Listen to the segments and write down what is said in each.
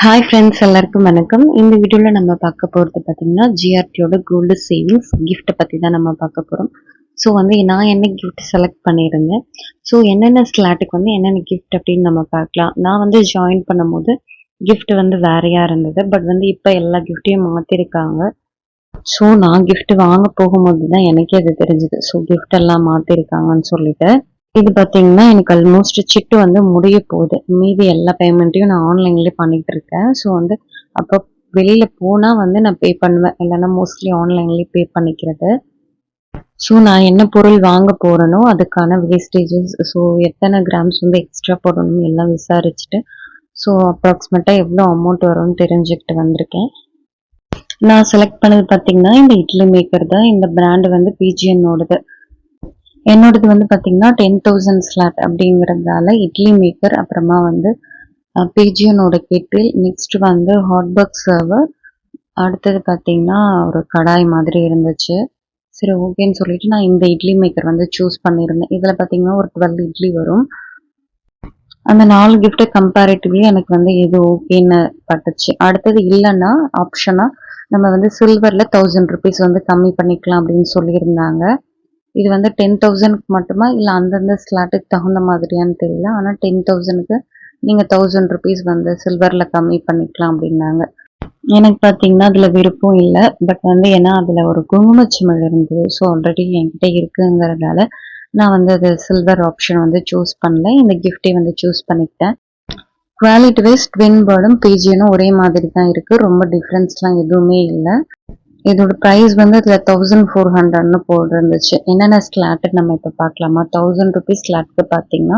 Hi friends, எல்லாருக்கும் வணக்கம். இந்த வீடியோவில் நம்ம பார்க்க போகிறது பார்த்தீங்கன்னா ஜிஆர்டியோட கோல்டு சேவிங்ஸ் கிஃப்ட்டை பற்றி தான் நம்ம பார்க்க போகிறோம். ஸோ நான் என்ன கிஃப்ட் செலக்ட் பண்ணியிருந்தேன். ஸோ என்னென்ன ஸ்லாட்டுக்கு என்னென்ன கிஃப்ட் அப்படின்னு நம்ம பார்க்கலாம். நான் ஜாயின் பண்ணும்போது கிஃப்ட் வேறையாக இருந்தது. பட் இப்போ எல்லா கிஃப்ட்டையும் மாற்றிருக்காங்க. ஸோ நான் கிஃப்ட் வாங்க போகும்போது தான் எனக்கே அது தெரிஞ்சுது. ஸோ கிஃப்ட் எல்லாம் மாற்றிருக்காங்கன்னு சொல்லிட்டு இது பார்த்தீங்கன்னா எனக்கு ஆல்மோஸ்ட் சிட்டு முடிய போகுது. மீதி எல்லா பேமெண்ட்டையும் நான் ஆன்லைன்லேயே பண்ணிட்டு இருக்கேன். ஸோ அப்போ வெளியில் போனால் நான் பே பண்ணுவேன். இல்லைன்னா மோஸ்ட்லி ஆன்லைன்லேயே பே பண்ணிக்கிறது. ஸோ நான் என்ன பொருள் வாங்க போகிறேனோ அதுக்கான வேஸ்டேஜஸ், ஸோ எத்தனை கிராம்ஸ் எக்ஸ்ட்ரா போடணும் எல்லாம் விசாரிச்சுட்டு ஸோ அப்ராக்சிமேட்டாக எவ்வளோ அமௌண்ட் வரும்னு தெரிஞ்சுக்கிட்டு வந்திருக்கேன். நான் செலக்ட் பண்ணது பார்த்தீங்கன்னா இந்த இட்லி மேக்கர் தான். இந்த பிராண்டு பிஜிஎன்னோடது. என்னோடது பார்த்தீங்கன்னா 10,000 ஸ்லாட் அப்படிங்கிறதால இட்லி மேக்கர், அப்புறமா பிஜியனோட kettle, next hot box server, அடுத்தது பார்த்தீங்கன்னா ஒரு கடாய் மாதிரி இருந்துச்சு. சரி ஓகேன்னு சொல்லிட்டு நான் இந்த இட்லி மேக்கர் சூஸ் பண்ணியிருந்தேன். இதில் பார்த்தீங்கன்னா ஒரு 12 இட்லி வரும். அந்த 4 கிஃப்ட்டு கம்பேரிட்டிவ்லி எனக்கு இது ஓகேன்னு பட்டுச்சு. அடுத்தது இல்லைன்னா ஆப்ஷனாக நம்ம சில்வரில் 1000 ருபீஸ் கம்மி பண்ணிக்கலாம் அப்படின்னு சொல்லியிருந்தாங்க. இது 10,000க்கு மட்டுமா இல்லை அந்தந்த ஸ்லாட்டுக்கு தகுந்த மாதிரியான்னு தெரியல. ஆனால் 10,000க்கு நீங்கள் 1000 ருபீஸ் சில்வரில் கம்மி பண்ணிக்கலாம் அப்படின்னாங்க. எனக்கு பார்த்தீங்கன்னா அதில் விருப்பம் இல்லை. பட் ஏன்னா அதில் ஒரு குங்குமச்சிமிழ் இருந்தது. ஸோ ஆல்ரெடி என்கிட்ட இருக்குங்கிறதால நான் அது சில்வர் ஆப்ஷன் சூஸ் பண்ணல. இந்த கிஃப்டே சூஸ் பண்ணிக்கிட்டேன். குவாலிட்டி வைஸ் ட்வின் பேர்டும் பிஜியனும் ஒரே மாதிரி தான் இருக்குது. ரொம்ப டிஃப்ரென்ஸ்லாம் எதுவுமே இல்லை. இதோட ப்ரைஸ் அதில் 1400ன்னு போட்டிருந்துச்சு. என்னென்ன ஸ்லாட்டு நம்ம இப்போ பார்க்கலாமா. 1000 ருபீஸ் ஸ்லாட்டுக்கு பார்த்தீங்கன்னா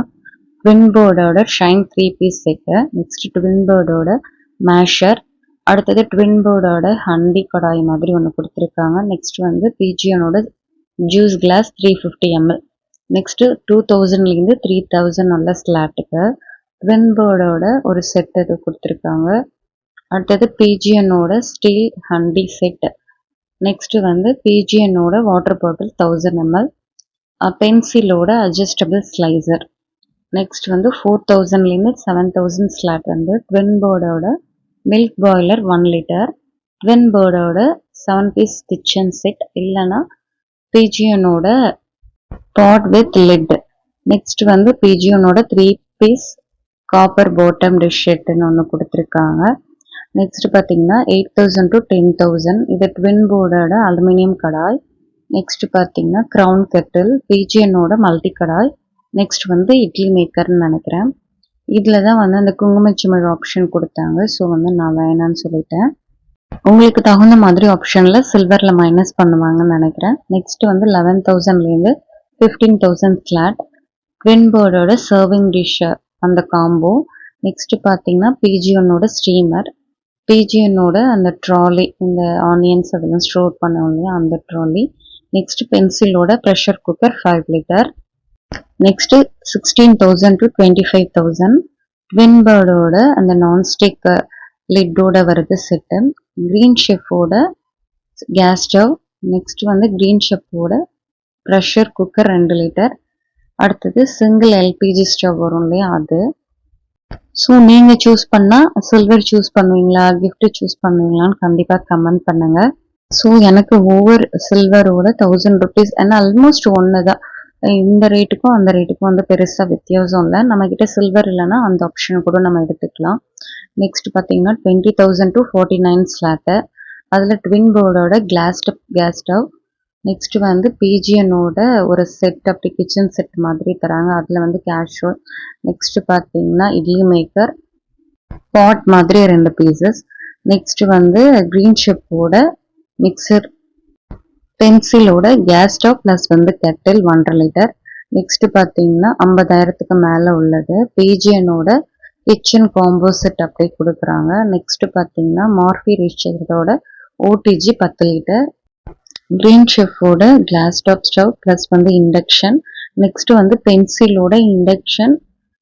ட்வின் போர்டோட shine 3 piece set, next twin போர்டோட மேஷர், அடுத்தது ட்வின் போர்டோட ஹண்டி கடாய் மாதிரி ஒன்று கொடுத்துருக்காங்க. நெக்ஸ்ட் பிஜியனோட ஜூஸ் கிளாஸ் 350 ml. நெக்ஸ்ட் 2000லேருந்து 3000 உள்ள ஸ்லாட்டுக்கு ட்வின் போர்டோட ஒரு செட் இது கொடுத்துருக்காங்க. அடுத்தது பிஜியனோட ஸ்டீல் ஹண்டி செட். நெக்ஸ்ட் பிஜியனோட வாட்டர் பாட்டில் 1000 ml, பென்சிலோட அட்ஜஸ்டபிள் ஸ்லைசர். நெக்ஸ்ட் 4000லேருந்து 7000 ஸ்லாட் ட்வின் போர்டோட மில்க் பாய்லர் 1 லிட்டர், ட்வின் போர்டோட 7 பீஸ் கிச்சன் செட், இல்லைன்னா பிஜியனோட பாட் வித் லிட். நெக்ஸ்ட் பிஜியனோட 3 பீஸ் காப்பர் பாட்டம் டிஷ் செட்டுன்னு ஒன்று கொடுத்துருக்காங்க. நெக்ஸ்ட் பார்த்தீங்கன்னா 8000 to 10,000. இது ட்வின் போர்டோட அலுமினியம் கடாய். நெக்ஸ்ட் பார்த்தீங்கன்னா க்ரௌன் கெட்டில், பிஜியனோட மல்டி கடாய். நெக்ஸ்ட் இட்லி மேக்கர்னு நினைக்கிறேன். இதில் தான் அந்த குங்குமச்சிமிழ் ஆப்ஷன் கொடுத்தாங்க. ஸோ நான் வேணான்னு சொல்லிட்டேன். உங்களுக்கு தகுந்த மாதிரி ஆப்ஷனில் சில்வரில் மைனஸ் பண்ணுவாங்கன்னு நினைக்கிறேன். நெக்ஸ்ட் 11,000லேருந்து 15,000 ஸ்லாட், ட்வின் போர்டோட சர்விங் டிஷ் அந்த காம்போ. நெக்ஸ்ட் பார்த்தீங்கன்னா பிஜியனோட ஸ்டீமர், பிஜியனோட அந்த ட்ராலி, இந்த ஆனியன்ஸ் அதெல்லாம் ஸ்டோர் பண்ணோம் இல்லையா அந்த ட்ராலி. நெக்ஸ்ட் பென்சிலோட pressure cooker 5 litre. Next 16,000 to 25,000 twin பேர்டோட அந்த நான்ஸ்டிக் லிட்டோட வருது செட்டு. க்ரீன் ஷெஃபோட கேஸ் ஸ்டவ். நெக்ஸ்ட் க்ரீன் ஷெஃபோட ப்ரெஷர் குக்கர் 2 லிட்டர். அடுத்தது சிங்கிள் எல்பிஜி ஸ்டவ் வரும் இல்லையா அது. ஸோ நீங்கள் சூஸ் பண்ணால் சில்வர் சூஸ் பண்ணுவீங்களா, கிஃப்ட் சூஸ் பண்ணுவீங்களான்னு கண்டிப்பாக கமெண்ட் பண்ணுங்கள். ஸோ எனக்கு ஓவர் சில்வரோட 1000 ருபீஸ், ஏன்னா ஆல்மோஸ்ட் ஒன்று தான். இந்த ரேட்டுக்கும் அந்த ரேட்டுக்கும் பெருசாக வித்தியாசம் இல்லை. நம்மக்கிட்ட சில்வர் இல்லைன்னா அந்த ஆப்ஷன் கூட நம்ம எடுத்துக்கலாம். நெக்ஸ்ட் பார்த்தீங்கன்னா 20,000 to 49 ஸ்லாட்டு. அதில் ட்வின் போர்டோட கேஸ் ஸ்டவ். நெக்ஸ்ட் பிஜியனோட ஒரு செட், அப்படி கிச்சன் செட் மாதிரி தராங்க. அதில் கேஷுவல். நெக்ஸ்ட் பார்த்தீங்கன்னா இட்லி மேக்கர் பாட் மாதிரி 2 பீசஸ். நெக்ஸ்ட் க்ரீன் ஷெஃபோட மிக்சர், பென்சிலோட gas stove plus kettle 1.5 litre. Next பார்த்தீங்கன்னா 50,000க்கு மேலே உள்ளது பிஜியனோட கிச்சன் காம்போ செட் அப்படி கொடுக்குறாங்க. நெக்ஸ்ட் பார்த்தீங்கன்னா மார்ஃபி ரிச்சரோட ஓடிஜி 10 லிட்டர், க்ரீன் ஷெஃபோட glass top stove plus induction. Next பென்சிலோட இண்டக்ஷன்,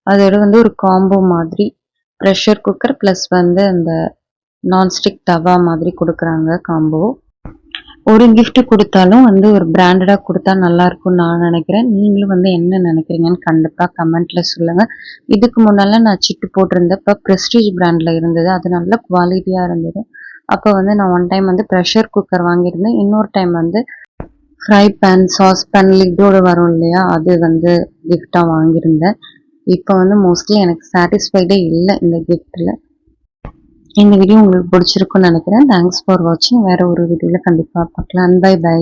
அதோட ஒரு காம்போ மாதிரி ப்ரெஷர் குக்கர் ப்ளஸ் அந்த நான்ஸ்டிக் தவா மாதிரி கொடுக்குறாங்க காம்போ. ஒரு gift கொடுத்தாலும் வந்து ஒரு பிராண்டடா கொடுத்தா நல்லா இருக்கும்னு நான் நினைக்கிறேன். நீங்களும் வந்து என்ன நினைக்கிறீங்கன்னு கண்டிப்பா கமெண்ட்ல சொல்லுங்க. இதுக்கு முன்னால நான் சிட்டு போட்டிருந்தப்ப பிரஸ்டீஜ் பிராண்ட்ல இருந்தது. அது நல்ல குவாலிட்டியா இருந்தது. அப்போ வந்து நான் ஒன் டைம் வந்து ப்ரெஷர் குக்கர் வாங்கியிருந்தேன். இன்னொரு டைம் வந்து ஃப்ரை பேன், சாஸ் பேன் லிட்டோட வரும் இல்லையா? அது வந்து கிஃப்ட்டா வாங்கியிருந்தேன். இப்போ வந்து மோஸ்ட்லி எனக்கு சாட்டிஸ்ஃபைடே இல்ல இந்த கிஃப்ட்ல. இந்த வீடியோ உங்களுக்கு பிடிச்சிருக்கும்னு நினைக்கிறேன். தேங்க்ஸ் ஃபார் வாட்சிங். வேற ஒரு வீடியோல கண்டிப்பா பார்க்கலாம். Bye by.